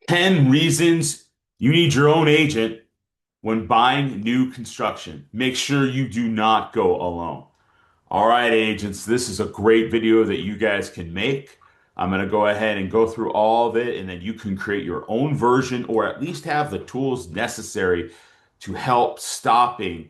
10 reasons you need your own agent when buying new construction. Make sure you do not go alone. All right, agents, this is a great video that you guys can make. I'm going to go ahead and go through all of it, and then you can create your own version or at least have the tools necessary to help stopping,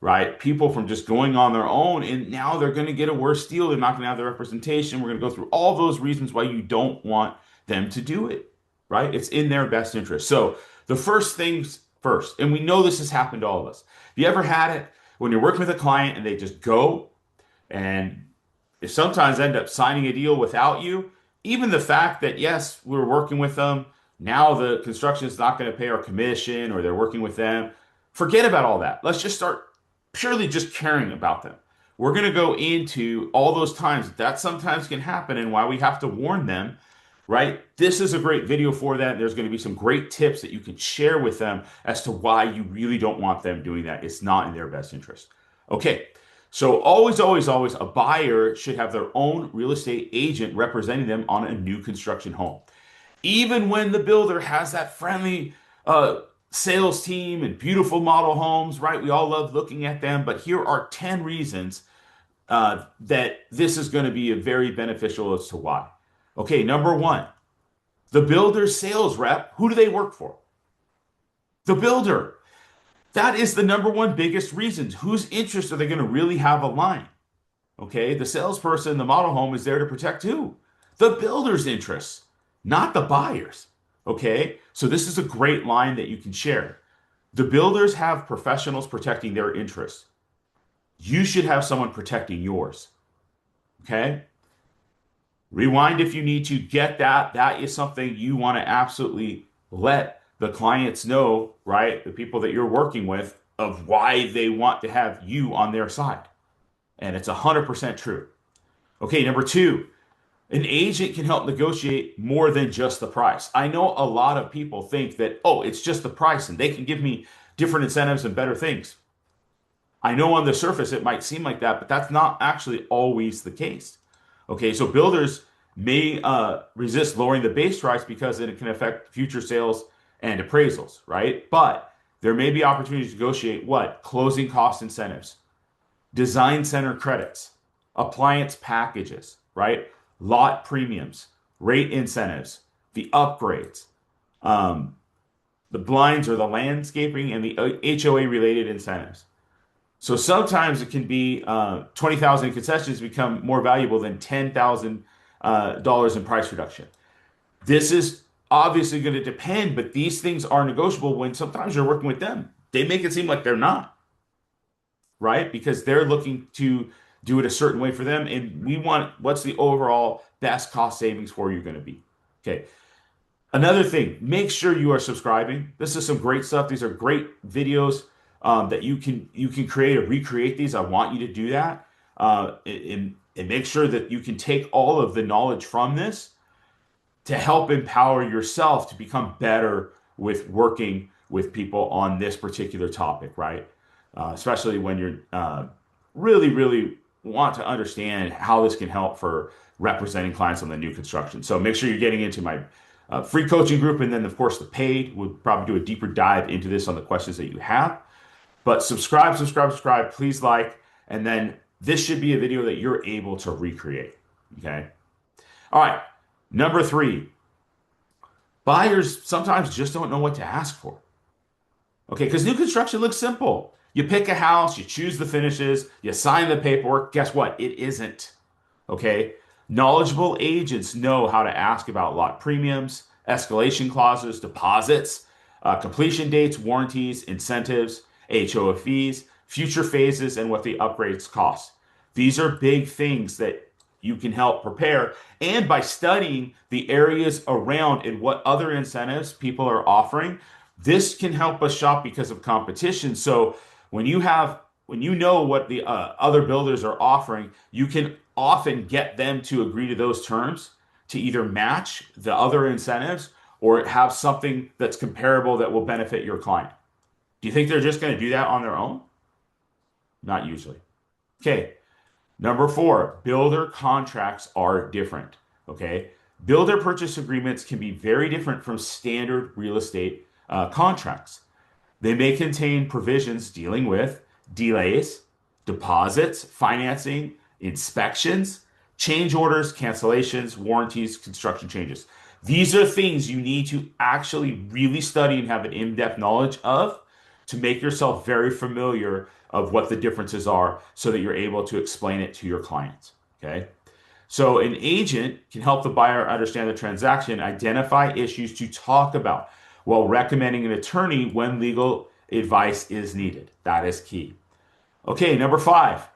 right, people from just going on their own. And now they're going to get a worse deal. They're not going to have the representation. We're going to go through all those reasons why you don't want them to do it, right? It's in their best interest. So the first things first, and we know this has happened to all of us. Have you ever had it when you're working with a client and they just go and they sometimes end up signing a deal without you? Even the fact that, yes, we're working with them, now the construction is not going to pay our commission or they're working with them. Forget about all that. Let's just start purely just caring about them. We're going to go into all those times that sometimes can happen and why we have to warn them, right? This is a great video for that. There's going to be some great tips that you can share with them as to why you really don't want them doing that. It's not in their best interest. Okay. So always, always, always, a buyer should have their own real estate agent representing them on a new construction home. Even when the builder has that friendly sales team and beautiful model homes, right? We all love looking at them, but here are 10 reasons that this is going to be a very beneficial as to why. Okay, number one, the builder's sales rep, who do they work for? The builder. That is the number one biggest reason. Whose interest are they going to really have a line? Okay, the salesperson, the model home is there to protect who? The builder's interests, not the buyer's. Okay, so this is a great line that you can share. The builders have professionals protecting their interests. You should have someone protecting yours. Okay, rewind if you need to get that. That is something you want to absolutely let the clients know, right? The people that you're working with of why they want to have you on their side. And it's 100% true. Okay, number two, an agent can help negotiate more than just the price. I know a lot of people think that, oh, it's just the price and they can give me different incentives and better things. I know on the surface it might seem like that, but that's not actually always the case. Okay, so builders may resist lowering the base price because it can affect future sales and appraisals, right? But there may be opportunities to negotiate what? Closing cost incentives, design center credits, appliance packages, right? Lot premiums, rate incentives, the upgrades, the blinds or the landscaping, and the HOA related incentives. So sometimes it can be 20,000 in concessions become more valuable than $10,000 in price reduction. This is obviously going to depend, but these things are negotiable when sometimes you're working with them. They make it seem like they're not, right? Because they're looking to do it a certain way for them. And we want what's the overall best cost savings for you going to be? Okay. Another thing, make sure you are subscribing. This is some great stuff. These are great videos that you can create or recreate these. I want you to do that. And make sure that you can take all of the knowledge from this to help empower yourself to become better with working with people on this particular topic, right? Especially when you're really, really want to understand how this can help for representing clients on the new construction. So make sure you're getting into my free coaching group, and then of course the paid. We'll probably do a deeper dive into this on the questions that you have. But subscribe, subscribe, subscribe. Please like, and then this should be a video that you're able to recreate. Okay. All right. Number three, buyers sometimes just don't know what to ask for. Okay, because new construction looks simple. You pick a house, you choose the finishes, you sign the paperwork. Guess what? It isn't. Okay. Knowledgeable agents know how to ask about lot premiums, escalation clauses, deposits, completion dates, warranties, incentives, HOA fees, future phases, and what the upgrades cost. These are big things that you can help prepare. And by studying the areas around and what other incentives people are offering, this can help us shop because of competition. So when you know what the other builders are offering, you can often get them to agree to those terms to either match the other incentives or have something that's comparable that will benefit your client. Do you think they're just going to do that on their own? Not usually. Okay. Number four, builder contracts are different. Okay. Builder purchase agreements can be very different from standard real estate contracts. They may contain provisions dealing with delays, deposits, financing, inspections, change orders, cancellations, warranties, construction changes. These are things you need to actually really study and have an in-depth knowledge of to make yourself very familiar of what the differences are so that you're able to explain it to your clients. Okay. So an agent can help the buyer understand the transaction, identify issues to talk about while recommending an attorney when legal advice is needed. That is key. Okay, number five,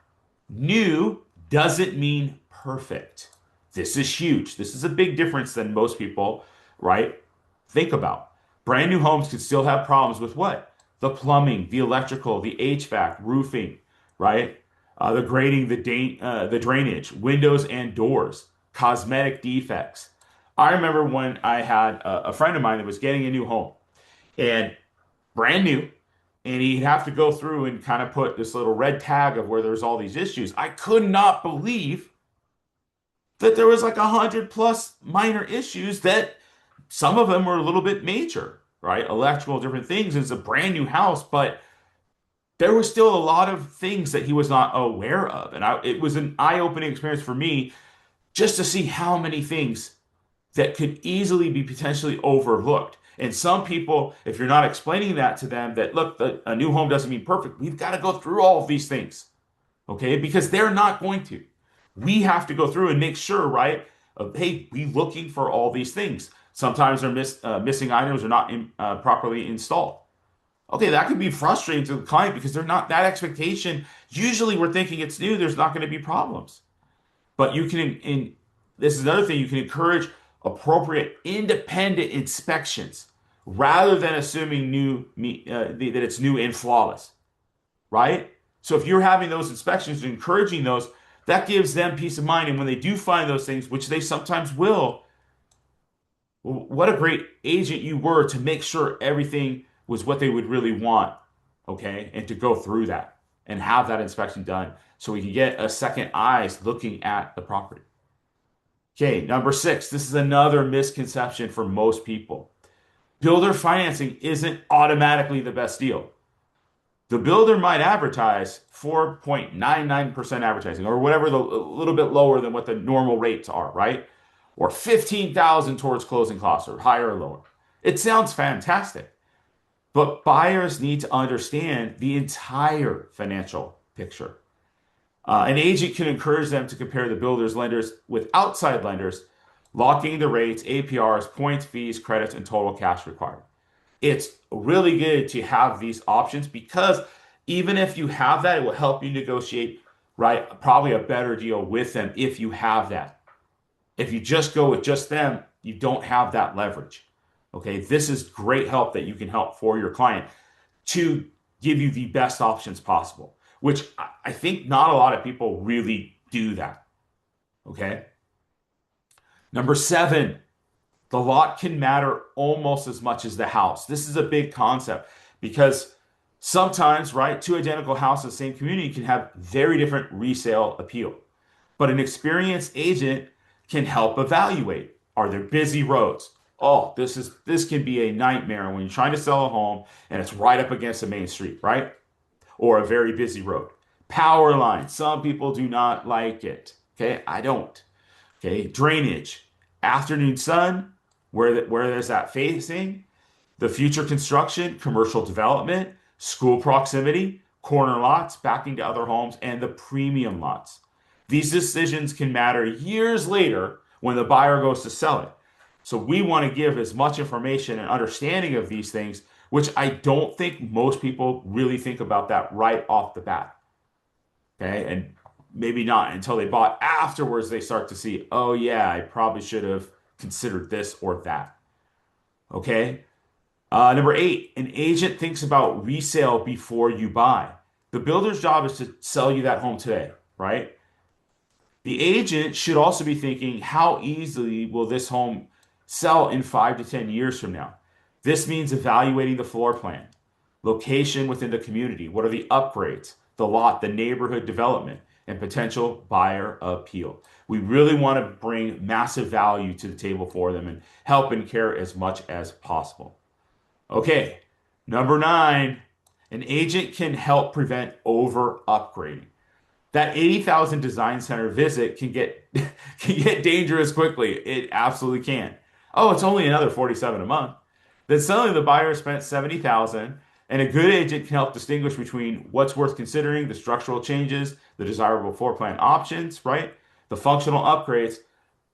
new doesn't mean perfect. This is huge. This is a big difference than most people, right, think about. Brand new homes can still have problems with what? The plumbing, the electrical, the HVAC, roofing, right? The grading, the drainage, windows and doors, cosmetic defects. I remember when I had a friend of mine that was getting a new home and brand new, and he'd have to go through and kind of put this little red tag of where there's all these issues. I could not believe that there was like 100+ minor issues that some of them were a little bit major, right? Electrical, different things. It's a brand new house, but there was still a lot of things that he was not aware of. And it was an eye-opening experience for me just to see how many things that could easily be potentially overlooked. And some people, if you're not explaining that to them, that look, a new home doesn't mean perfect. We've got to go through all of these things, okay? Because they're not going to. We have to go through and make sure, right? Hey, we looking for all these things. Sometimes they're missing items are not properly installed. Okay, that could be frustrating to the client because they're not that expectation. Usually, we're thinking it's new. There's not going to be problems. But you can, this is another thing, you can encourage appropriate independent inspections rather than assuming that it's new and flawless, right? So if you're having those inspections and encouraging those, that gives them peace of mind. And when they do find those things, which they sometimes will, what a great agent you were to make sure everything was what they would really want, okay? And to go through that and have that inspection done so we can get a second eyes looking at the property. Okay, number six, this is another misconception for most people. Builder financing isn't automatically the best deal. The builder might advertise 4.99% advertising or whatever, a little bit lower than what the normal rates are, right? Or 15,000 towards closing costs or higher or lower. It sounds fantastic, but buyers need to understand the entire financial picture. An agent can encourage them to compare the builder's lenders with outside lenders, locking the rates, APRs, points, fees, credits, and total cash required. It's really good to have these options because even if you have that, it will help you negotiate, right? Probably a better deal with them if you have that. If you just go with just them, you don't have that leverage. Okay, this is great help that you can help for your client to give you the best options possible, which I think not a lot of people really do that. Okay. Number seven, the lot can matter almost as much as the house. This is a big concept because sometimes, right, two identical houses in the same community can have very different resale appeal. But an experienced agent can help evaluate. Are there busy roads? Oh, this can be a nightmare when you're trying to sell a home and it's right up against a main street, right? Or a very busy road. Power lines. Some people do not like it. Okay, I don't. Okay, drainage. Afternoon sun, where there's that facing. The future construction, commercial development, school proximity, corner lots, backing to other homes, and the premium lots. These decisions can matter years later when the buyer goes to sell it. So we want to give as much information and understanding of these things, which I don't think most people really think about that right off the bat. Okay, and maybe not until they bought afterwards, they start to see, oh yeah, I probably should have considered this or that. Okay. Number eight, an agent thinks about resale before you buy. The builder's job is to sell you that home today, right? The agent should also be thinking, how easily will this home sell in 5 to 10 years from now? This means evaluating the floor plan, location within the community. What are the upgrades, the lot, the neighborhood development, and potential buyer appeal. We really want to bring massive value to the table for them and help and care as much as possible. Okay, number 9, an agent can help prevent over upgrading. That 80,000 design center visit can get can get dangerous quickly. It absolutely can. Oh, it's only another 47 a month. Then suddenly the buyer spent 70,000, and a good agent can help distinguish between what's worth considering, the structural changes, the desirable floor plan options, right? The functional upgrades,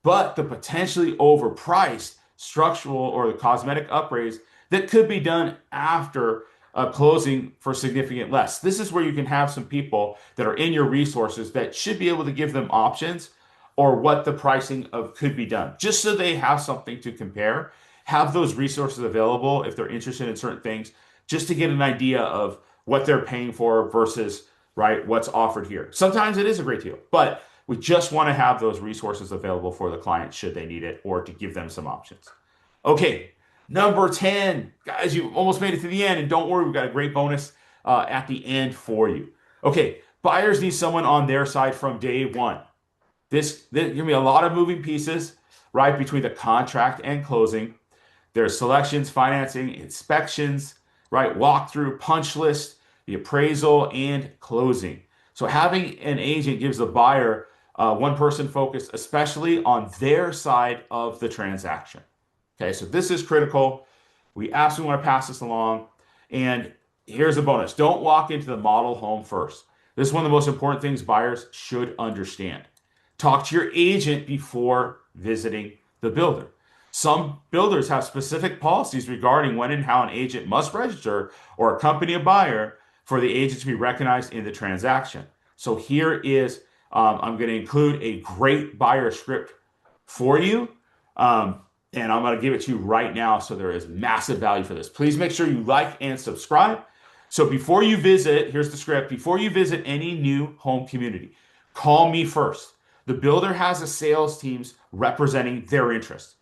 but the potentially overpriced structural or the cosmetic upgrades that could be done after closing for significant less. This is where you can have some people that are in your resources that should be able to give them options or what the pricing of could be done, just so they have something to compare, have those resources available if they're interested in certain things, just to get an idea of what they're paying for versus right what's offered here. Sometimes it is a great deal, but we just want to have those resources available for the client should they need it or to give them some options. Okay, number 10. Guys, you almost made it to the end, and don't worry, we've got a great bonus at the end for you. Okay, buyers need someone on their side from day one. There's going to be a lot of moving pieces, right, between the contract and closing. There's selections, financing, inspections, right, walkthrough, punch list, the appraisal, and closing. So having an agent gives the buyer one person focused especially on their side of the transaction. Okay, so this is critical. We absolutely want to pass this along. And here's a bonus. Don't walk into the model home first. This is one of the most important things buyers should understand. Talk to your agent before visiting the builder. Some builders have specific policies regarding when and how an agent must register or accompany a buyer for the agent to be recognized in the transaction. So here is, I'm going to include a great buyer script for you. And I'm going to give it to you right now. So there is massive value for this. Please make sure you like and subscribe. So before you visit, here's the script. Before you visit any new home community, call me first. The builder has a sales teams representing their interests.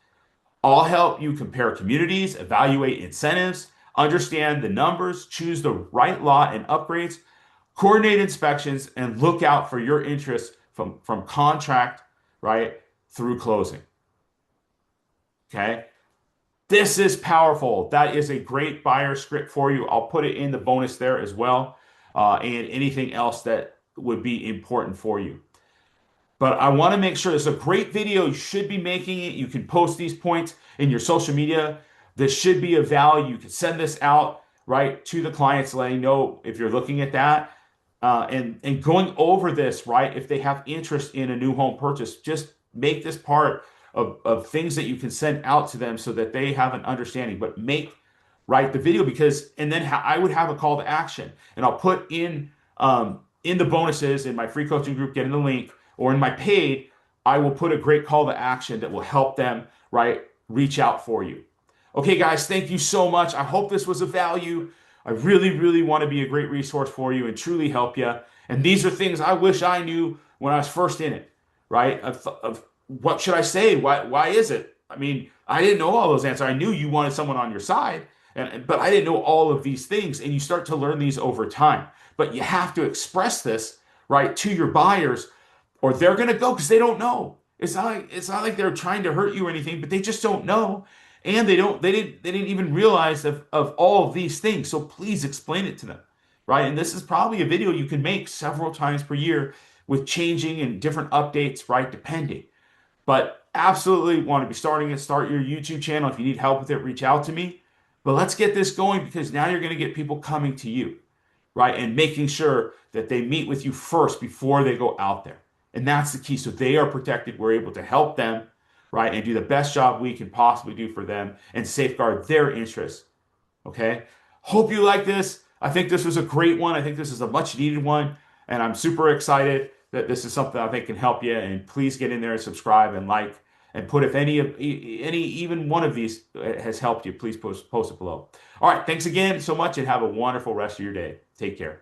I'll help you compare communities, evaluate incentives, understand the numbers, choose the right lot and upgrades, coordinate inspections, and look out for your interests from contract, right, through closing. Okay. This is powerful. That is a great buyer script for you. I'll put it in the bonus there as well, and anything else that would be important for you. But I want to make sure this is a great video. You should be making it. You can post these points in your social media. This should be of value. You can send this out right to the clients, letting know if you're looking at that, and going over this, right? If they have interest in a new home purchase, just make this part of things that you can send out to them so that they have an understanding. But make right the video, because and then I would have a call to action, and I'll put in the bonuses in my free coaching group, get in the link, or in my paid, I will put a great call to action that will help them, right, reach out for you. Okay, guys, thank you so much. I hope this was of value. I really, really want to be a great resource for you and truly help you. And these are things I wish I knew when I was first in it, right? Of what should I say? Why is it? I mean, I didn't know all those answers. I knew you wanted someone on your side, but I didn't know all of these things. And you start to learn these over time. But you have to express this, right, to your buyers, or they're going to go because they don't know. It's not like they're trying to hurt you or anything, but they just don't know. And they didn't even realize of all of these things. So please explain it to them, right? And this is probably a video you can make several times per year with changing and different updates, right? Depending. But absolutely want to be start your YouTube channel. If you need help with it, reach out to me. But let's get this going, because now you're going to get people coming to you, right? And making sure that they meet with you first before they go out there. And that's the key. So they are protected. We're able to help them, right? And do the best job we can possibly do for them and safeguard their interests. Okay. Hope you like this. I think this was a great one. I think this is a much needed one. And I'm super excited that this is something I think can help you. And please get in there and subscribe and like, and put if even one of these has helped you, please post it below. All right. Thanks again so much, and have a wonderful rest of your day. Take care.